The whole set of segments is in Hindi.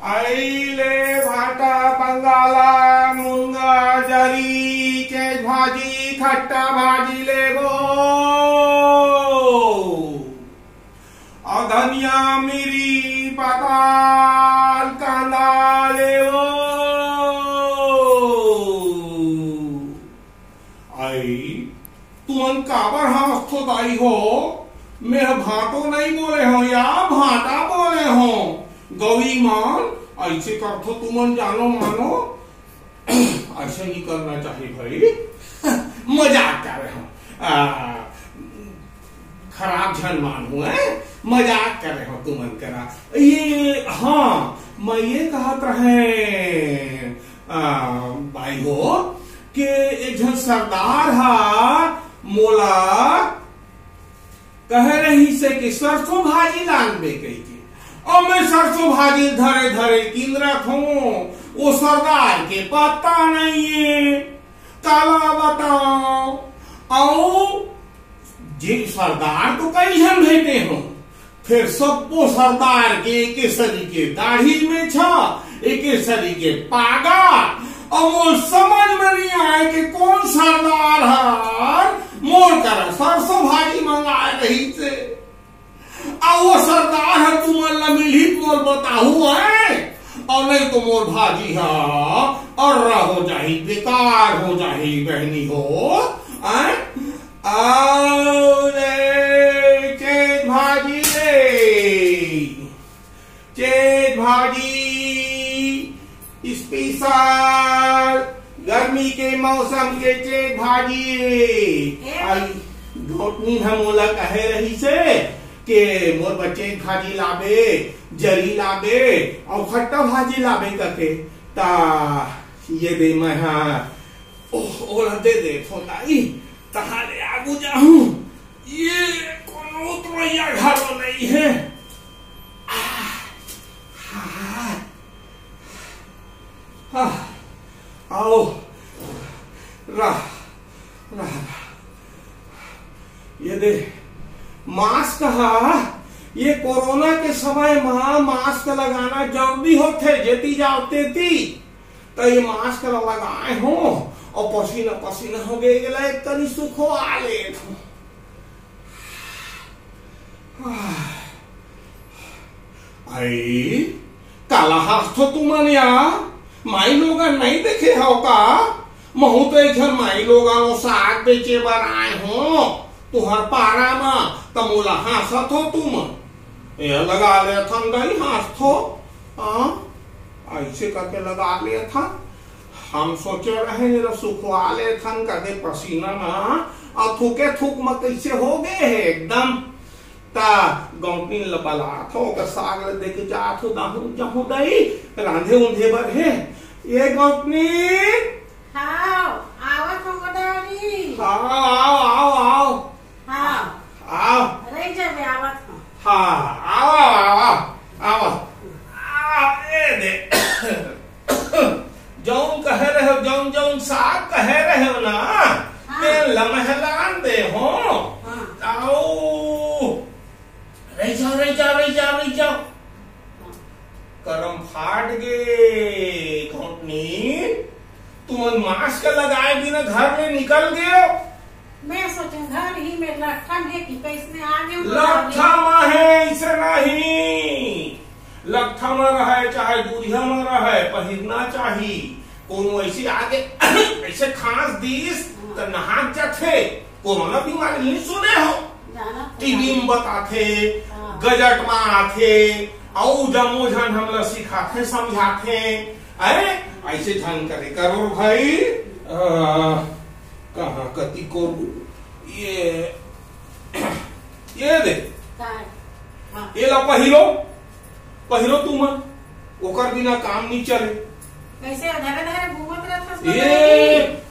आईले भाटा बंगाला मुंगा जरी के भाजी खट्टा भाजी ले गो और धनिया मिरी पताल कांदा ले गो। आई तुमन काबर हाँ तो दाई हो, मैं भाटो नहीं बोले हो या भाटा बोले हो। गौरी मान ऐसे कर तो तुमन जानो मानो ऐसे नहीं करना चाहिए भाई। मजाक कर रहे हो, खराब झन मानू है, मजाक कर रहे हो तुमन करा ये। हाँ मैं ये कहत रहे भाई हो कि एक जन सरदार हा मोला कह रही से कि सरसों भाजी लानबे कही के, और मैं सरसों भाजी धरे धरे किन रख हूं, वो सरदार के पता नहीं है। काला बताओ आओ जी, सरदार तो कई जन भेटे हो, फिर सबको सरदार के एक सरी के दाढ़ी में छा, एक सरी के पागा, और वो समझ में नहीं आए कि कौन सरदार है। मोर कर सरसों भाजी मंगा रही से, और वो सरदार है तुम्हारा मिली बोल बताहू है, और नहीं तो मोर भाजी है और हो जाही, बेकार हो जाही बहनी हो। चेत भाजी ले, चेत भाजी स्पेशल गर्मी के मौसम के चेत भाजी। घोटनी हम मोला कहे रही से के मोर बच्चे भाजी लाबे, जरी लाबे और खट्टा भाजी लाबे करके, ता ये दे मैं ओला दे दे फोटाई तहारे आगू जाऊं, ये कोनो उतरैया घरो नहीं है। आओ रह रह, ये दे मास्क हा, ये कोरोना के समय में मास्क लगाना जरूरी होते, जेती जाओ तेती तो ये मास्क लगाए हो, और पसीना पसीना हो गए तनी सुखो आले। आई काला हाथ तो तुमन या माई लोग नहीं देखे हो का, महू तो एक माई लोग साग बेचे बर आए हो तुहर पारा में, तमोला हासत हो तुम, ये लगा ले थन गई हाथ थो, ऐसे करके लगा लिया था। हम सोचे रहे सुखवा ले थन करके पसीना में, और थूके थूक में कैसे हो गए है एकदम। ता गौपनी लबला थो का साग ले देके जात हो दाहू जहू दई रांधे उंधे बर है। ये गौपनी हाँ आवत हो गदानी, हाँ आओ आओ आओ हाँ आओ रह जावे आवत हो, हाँ आओ आओ आओ आओ ए दे जौन कह रहे हो, जौन जौन साग कह रहे हो ना, ते लमहलान दे हो। आओ रह जाओ रह जाओ रह जाओ रह जाओ, करम फाट गे घोटनी, तुम मास्क लगाए बिना घर में निकल गए। मैं सोचे घर ही में लट्ठम है कि कैसे आगे लट्ठा में है, इसे नहीं लट्ठा में रहे चाहे दूरिया में रहे, पहिरना चाहिए। कोनो ऐसी आगे ऐसे खांस दीस तो नहा जाते, कोरोना बीमारी नहीं सुने हो, टीवी में बताते, गजट में आते, और जमो झन हम लोग सिखाते समझाते। अरे ऐसे झन करे करो भाई, कहाँ कति को ये दे ये ला पहिरो पहिरो तुम, ओकर बिना काम नहीं चले। कैसे धरे धरे घूमत रहता ये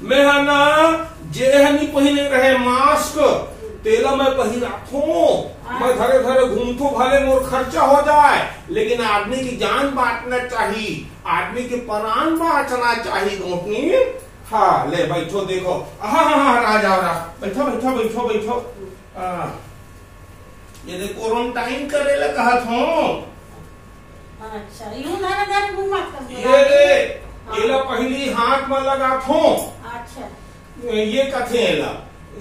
मैं ना जे हनी पहने रहे मास्क, तेला मैं पहिरा थो, मैं धरे धरे घूमतो, भले मोर खर्चा हो जाए, लेकिन आदमी की जान बांटना चाहिए, आदमी के प्राण बांचना चाहिए घोटनी। हाँ ले बैठो देखो, हाँ हाँ हाँ राजा बैठो बैठो बैठो बैठो। ये क्वारंटाइन करे ला कहा था, अच्छा यूं धरे धरे घूमत कर ये रे एला पहली हाथ में लगा थो। अच्छा ये कथे एला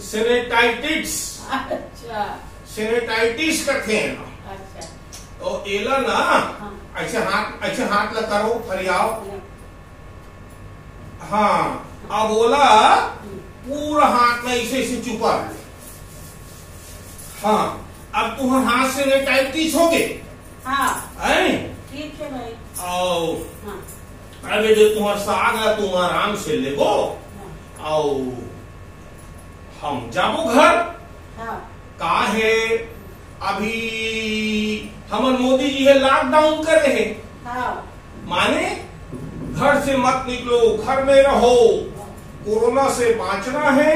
सेनेटाइटिस। अच्छा सेनेटाइटिस कथे एला। अच्छा तो एला ना ऐसे हाथ लगा करो फरियाओ। हाँ अब बोला पूरा हाथ में ऐसे ऐसे चुपा। हाँ अब तुम्हारे हाथ से सेनेटाइटिस हो गए। हाँ ठीक है भाई। आओ अरे जो तुम्हारा साग है तुम आराम से ले गो। आओ हम जाबो घर। का है अभी हमर मोदी जी है लॉकडाउन करे है। माने घर से मत निकलो, घर में रहो, कोरोना से बाँचना है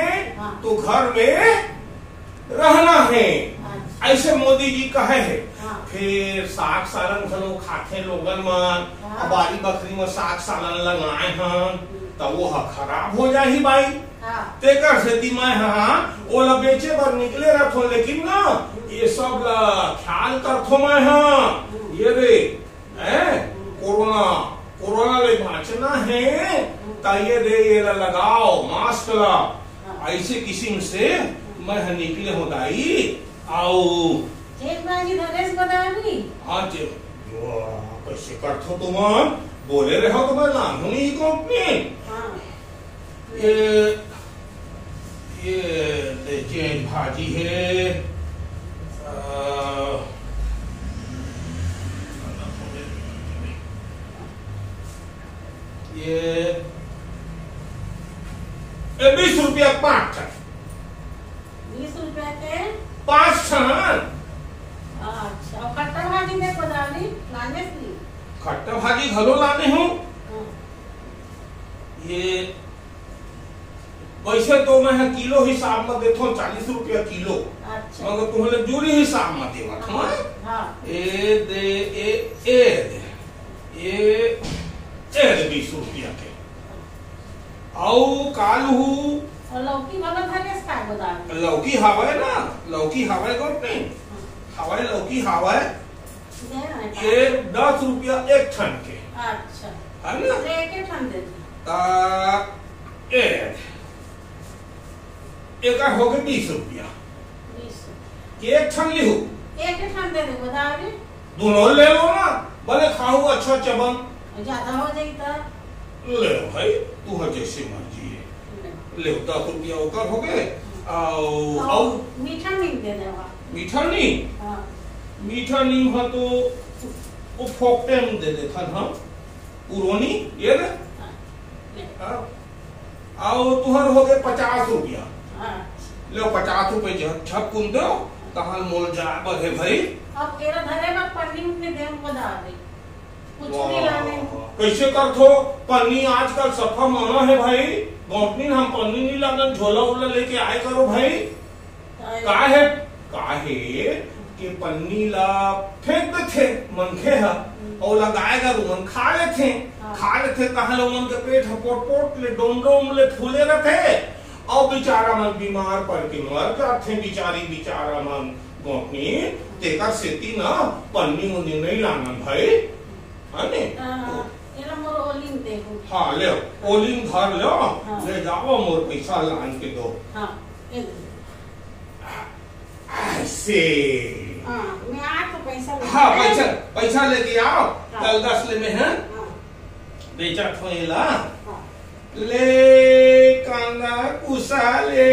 तो घर में रहना है, ऐसे मोदी जी कहे है। फिर साग सालन घलो खाते लोगन मन, बारी बकरी में साग सालन लगाए हन तो वो खराब हो जाही भाई। तेकर सेती मैं ओला बेचे बर निकले रखो, लेकिन ना ये सब ख्याल करथो मैं। ये रे कोरोना ले बाँचना है तो ये रे ये लगाओ मास्क ला, ऐसे किस्म से मैं निकले हो दाई। आओ हाँ कैसे करथो तुम बोले रहो तो मैं लानू नहीं कंपनी। ये चेंज भाजी है। ये 20 रुपया 5 छन। 20 रुपया के 5 छन। अच्छा खट्टा भाजी देखो डाली लाने सी। खट्टा भाजी घलो लाने हूँ। ये वैसे तो मैं किलो हिसाब में देता हूँ 40 रुपया किलो। अच्छा मगर तुम्हें जूरी हिसाब में देवा था। ए दे 20 रुपया के। आओ कालू लौकी वाला धरे का बता। लौकी हवा है ना, लौकी हवा है कौन नहीं हवा है, लौकी हवा है। ये 10 रुपया 1 ठन के। अच्छा है ना, एक ठन दे एक हो गए 20 रुपया। 1 ठन लिहू, 1 ठन दे दे बता दे। दोनों ले लो ना, भले खाऊ अच्छा चबन ज्यादा हो जाए तो ले लो भाई, तू है जैसे मर्जी है ले। 10 रुपया होकर हो गए। आओ मीठा नहीं दे देवा। मीठा नहीं? मीठा नहीं है तो वो फोकटे में दे देता था पुरोनी। ये रे आओ तुहर हो गए 50 रुपया। लो 50 रुपये छप कुन दो कहा मोल जा बहे भाई। अब केरा धरे में पन्नी में दे बता दे कुछ नहीं लाने। कैसे करथो पन्नी आजकल सफा माना है भाई। कंपनी हम पन्नी नहीं लाना, झोला उला लेके आए करो भाई। काहे कि पन्नी ला फेंक देथे मनखे है और लगाएगा रुमन खा लेथे। कहा लोगन के पेट पोट ले डोम ले फूले रहते और बेचारा मन बीमार पड़ के मर जाते। बेचारा मन गोपनी तेकर सेती ना पन्नी मुन्नी नहीं लाना भाई। है ने हाँ ले ओलिन घर लो। ले जाओ मोर पैसा लान के दो। ऐसे मैं आपको पैसा लेके आओ। कल 10 ले में है बेचा थोला। ले कांदा कुसा ले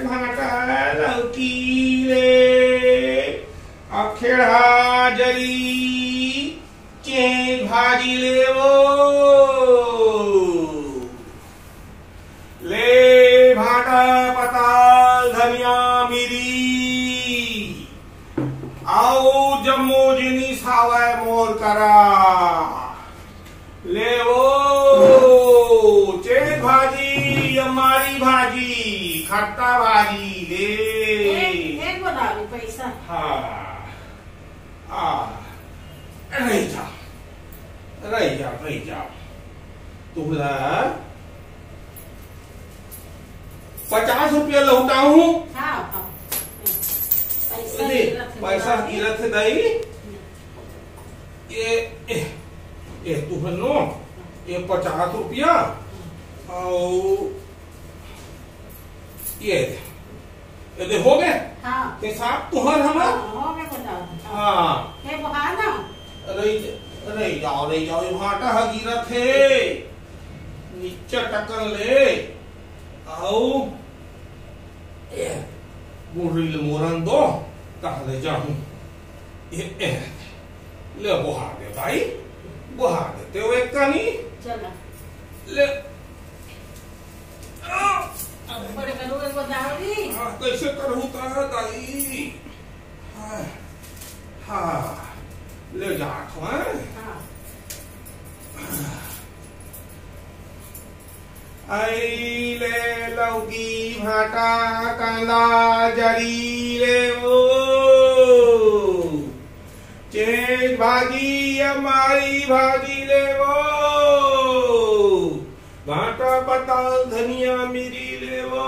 भाटा लौकी ले अखेड़ा जरी चेंज भाजी ले वो ले भाटा पताल धनिया मिरी। आओ जम्मू जिनिस हवाए मोर करा ले वो चेंज भाजी हमारी भाजी खट्टा भाजी ले। एक बता दो पैसा। रह जा तुमला 50 रुपया लौटाऊ। पैसा गिरत है दाई। ये तू नो ये 50 रुपया और ये दे हो गए। हाँ ते साहब तुहर हमार हो गए बता। हाँ हे बहा ना रही जाओ ये भाटा हकीरत है नीचे टक्कर ले आओ मुरली मोरन दो ताले जाऊं ले बुहा दे भाई बुहा देते हो एक का नहीं चला ले अब बड़े करोगे गोदावरी कैसे करूँ दाई हाँ ले जात हूँ आई ले लौकी भाटा कांदा जरी ले वो चेज भाजी हमारी भाजी ले वो भाटा पताल धनिया मिरी ले वो